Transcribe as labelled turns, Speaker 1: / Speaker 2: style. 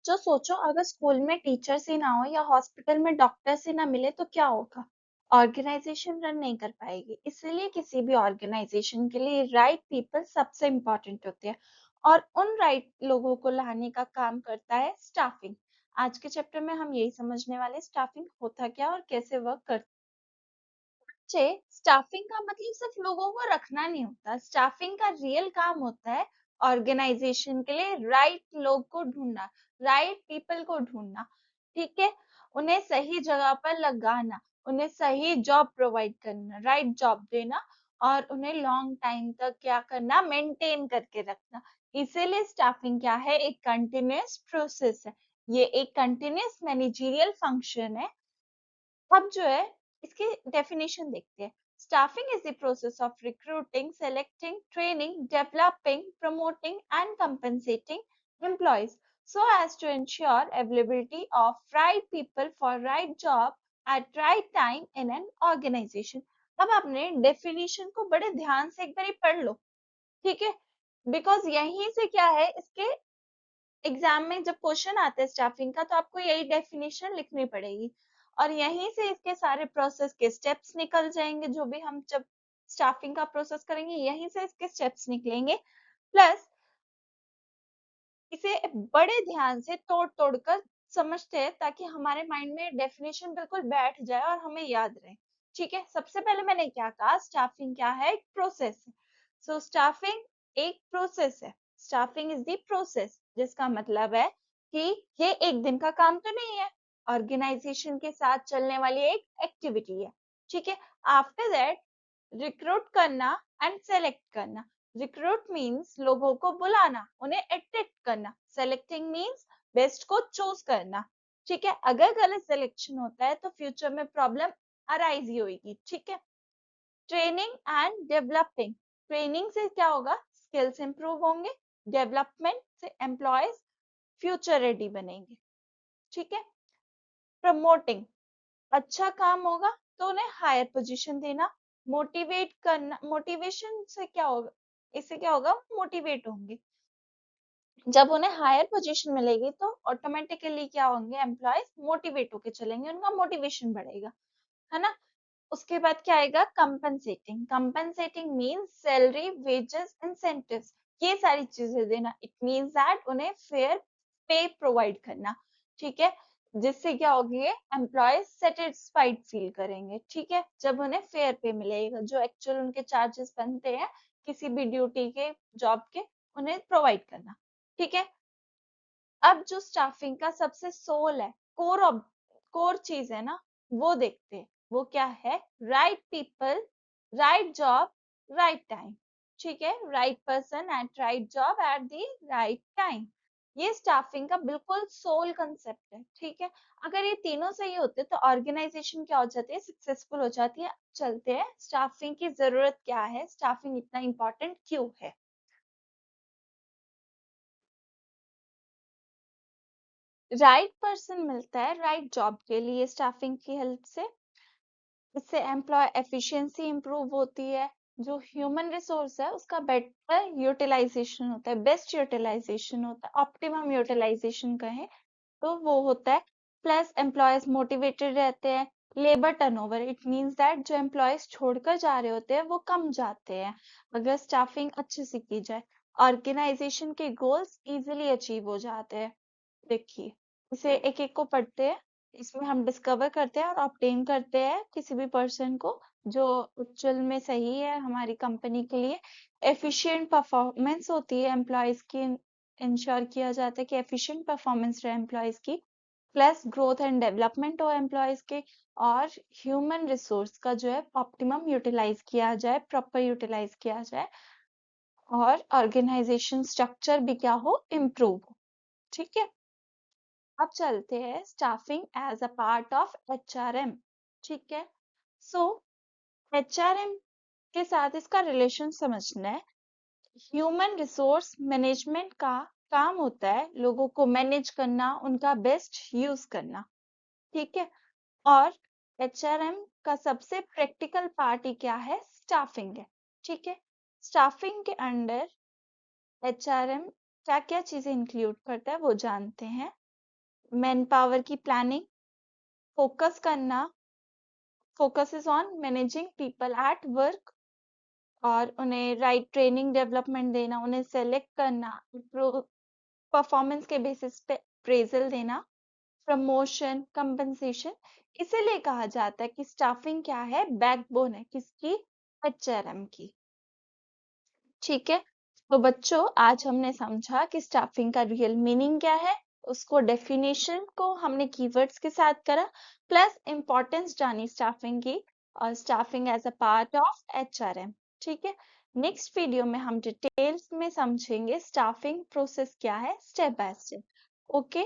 Speaker 1: जो सोचो अगर स्कूल में टीचर्स ही ना हो या हॉस्पिटल में डॉक्टर्स ही ना मिले तो क्या होगा? ऑर्गेनाइजेशन रन नहीं कर पाएगी। इसलिए किसी भी ऑर्गेनाइजेशन के लिए राइट पीपल सबसे इम्पोर्टेंट होते हैं और उन राइट लोगों को लाने का काम करता है स्टाफिंग। आज के चैप्टर में हम यही समझने वाले स्टाफिंग होता क्या और कैसे वर्क करता है। स्टाफिंग का मतलब सिर्फ लोगों को रखना नहीं होता। स्टाफिंग का रियल काम होता है ऑर्गेनाइजेशन के लिए राइट लोग को ढूंढना, राइट पीपल को ढूंढना, ठीक है, उन्हें सही जगह पर लगाना, उन्हें सही जॉब प्रोवाइड करना, राइट जॉब देना और उन्हें लॉन्ग टाइम तक क्या करना, मेंटेन करके रखना। इसीलिए स्टाफिंग क्या है, एक कंटिन्यूअस प्रोसेस है। ये एक कंटिन्यूअस मैनेजरियल फंक्शन है। अब जो है इसकी डेफिनेशन देखते हैं। Staffing is the process of recruiting, selecting, training, developing, promoting and compensating employees so as to ensure availability of right people for right job at right time in an organization। अब आपने definition को बड़े ध्यान से एक बार पढ़ लो, ठीक है, बिकॉज यहीं से क्या है, इसके एग्जाम में जब क्वेश्चन आते हैं स्टाफिंग का तो आपको यही डेफिनेशन लिखनी पड़ेगी और यहीं से इसके सारे प्रोसेस के स्टेप्स निकल जाएंगे। जो भी हम जब स्टाफिंग का प्रोसेस करेंगे यहीं से इसके स्टेप्स निकलेंगे। प्लस इसे बड़े ध्यान से तोड़ तोड़ कर समझते हैं ताकि हमारे माइंड में डेफिनेशन बिल्कुल बैठ जाए और हमें याद रहे। ठीक है, सबसे पहले मैंने क्या कहा, स्टाफिंग क्या है, एक प्रोसेस है। सो स्टाफिंग एक प्रोसेस है। स्टाफिंग इज द प्रोसेस, जिसका मतलब है कि ये एक दिन का काम तो नहीं है, ऑर्गेनाइजेशन के साथ चलने वाली एक एक्टिविटी है। ठीक है, आफ्टर दैट रिक्रूट करना एंड सेलेक्ट करना। रिक्रूट मीन्स लोगों को बुलाना, उन्हें अट्रैक्ट करना। सेलेक्टिंग मीन्स बेस्ट को चूज करना। ठीक है, अगर गलत सिलेक्शन होता है तो फ्यूचर में प्रॉब्लम अराइज ही होगी। ठीक है, ट्रेनिंग एंड डेवलपिंग। ट्रेनिंग से क्या होगा, स्किल्स इंप्रूव होंगे। डेवलपमेंट से एम्प्लॉयज फ्यूचर रेडी बनेंगे। ठीक है, प्रमोटिंग, अच्छा काम होगा तो उन्हें हायर पोजीशन देना। मोटिवेट करना, मोटिवेशन से क्या होगा, इससे क्या होगा, मोटिवेट होंगे। जब उन्हें हायर पोजीशन मिलेगी तो ऑटोमेटिकली क्या होंगे, एम्प्लॉयज मोटिवेट होके चलेंगे, उनका मोटिवेशन बढ़ेगा, है ना। उसके बाद क्या आएगा, compensating. Compensating means salary, wages, incentives, ये सारी चीजें देना। इट मींस दैट उन्हें फेयर पे प्रोवाइड करना। ठीक है, जिससे क्या होगी, एम्प्लॉयज सेटिस्फाइड फील करेंगे। ठीक है, जब उन्हें फेयर पे मिलेगा, जो एक्चुअल उनके चार्जेस बनते हैं किसी भी ड्यूटी के, जॉब के, उन्हें प्रोवाइड करना। ठीक है, अब जो स्टाफिंग का सबसे सोल है, कोर चीज है ना, वो देखते हैं। वो क्या है, right people, right job, right time. ठीक है, right person at right job at the right time. ये स्टाफिंग का बिल्कुल सोल कंसेप्ट है। ठीक है, अगर ये तीनों सही होते तो ऑर्गेनाइजेशन क्या हो जाती है, सक्सेसफुल हो जाती है। चलते हैं, स्टाफिंग की जरूरत क्या है, स्टाफिंग इतना इंपॉर्टेंट क्यों है। राइट पर्सन मिलता है राइट जॉब के लिए स्टाफिंग की हेल्प से। इससे एम्प्लॉय एफिशिएंसी इंप्रूव होती है। जो ह्यूमन रिसोर्स है उसका बेटर यूटिलाइजेशन होता है, बेस्ट यूटिलाइजेशन होता है, ऑप्टिमम यूटिलाइजेशन कहें तो वो होता है। प्लस एम्प्लॉयज मोटिवेटेड रहते हैं। Labour turnover, it means that जो एम्प्लॉयज छोड़कर जा रहे होते हैं वो कम जाते हैं अगर स्टाफिंग अच्छे से की जाए। ऑर्गेनाइजेशन के गोल्स इजीली अचीव हो जाते हैं। देखिए, इसे एक एक को पढ़ते हैं। इसमें हम डिस्कवर करते हैं और ऑब्टेन करते हैं किसी भी पर्सन को जो एक्चुअल में सही है हमारी कंपनी के लिए। एफिशिएंट परफॉर्मेंस होती है एम्प्लॉयज की, इंश्योर किया जाता है कि एफिशिएंट परफॉर्मेंस रहे एम्प्लॉयज की। प्लस ग्रोथ एंड डेवलपमेंट हो एम्प्लॉयज के। और ह्यूमन रिसोर्स का जो है ऑप्टिमम यूटिलाइज किया जाए, प्रॉपर यूटिलाइज किया जाए और ऑर्गेनाइजेशन स्ट्रक्चर भी क्या हो, इम्प्रूव हो। ठीक है, अब चलते हैं staffing as a part of HRM. ठीक है, सो एचआरएम के साथ इसका रिलेशन समझना है। ह्यूमन रिसोर्स मैनेजमेंट का काम होता है लोगों को मैनेज करना, उनका बेस्ट यूज करना। ठीक है, और एचआरएम का सबसे प्रैक्टिकल पार्ट ही क्या है, स्टाफिंग है। ठीक है, स्टाफिंग के अंडर एचआरएम क्या क्या चीजें इंक्लूड करता है वो जानते हैं। मैन पावर की प्लानिंग, फोकस करना, focus is on managing people at work, और उन्हें राइट ट्रेनिंग डेवलपमेंट देना, उन्हें सेलेक्ट करना, परफॉर्मेंस के बेसिस पे अप्रेजल देना, प्रमोशन, कंपनसेशन। इसीलिए कहा जाता है कि स्टाफिंग क्या है, बैकबोन है किसकी, एचआरएम की। ठीक है, तो बच्चों आज हमने समझा कि स्टाफिंग का रियल मीनिंग क्या है, उसको डेफिनेशन को हमने कीवर्ड्स के साथ करा, प्लस इंपॉर्टेंस जानी स्टाफिंग की, और staffing as a part of HRM. ठीक है, नेक्स्ट वीडियो में हम डिटेल्स में समझेंगे स्टाफिंग प्रोसेस क्या है, स्टेप बाय स्टेप। ओके।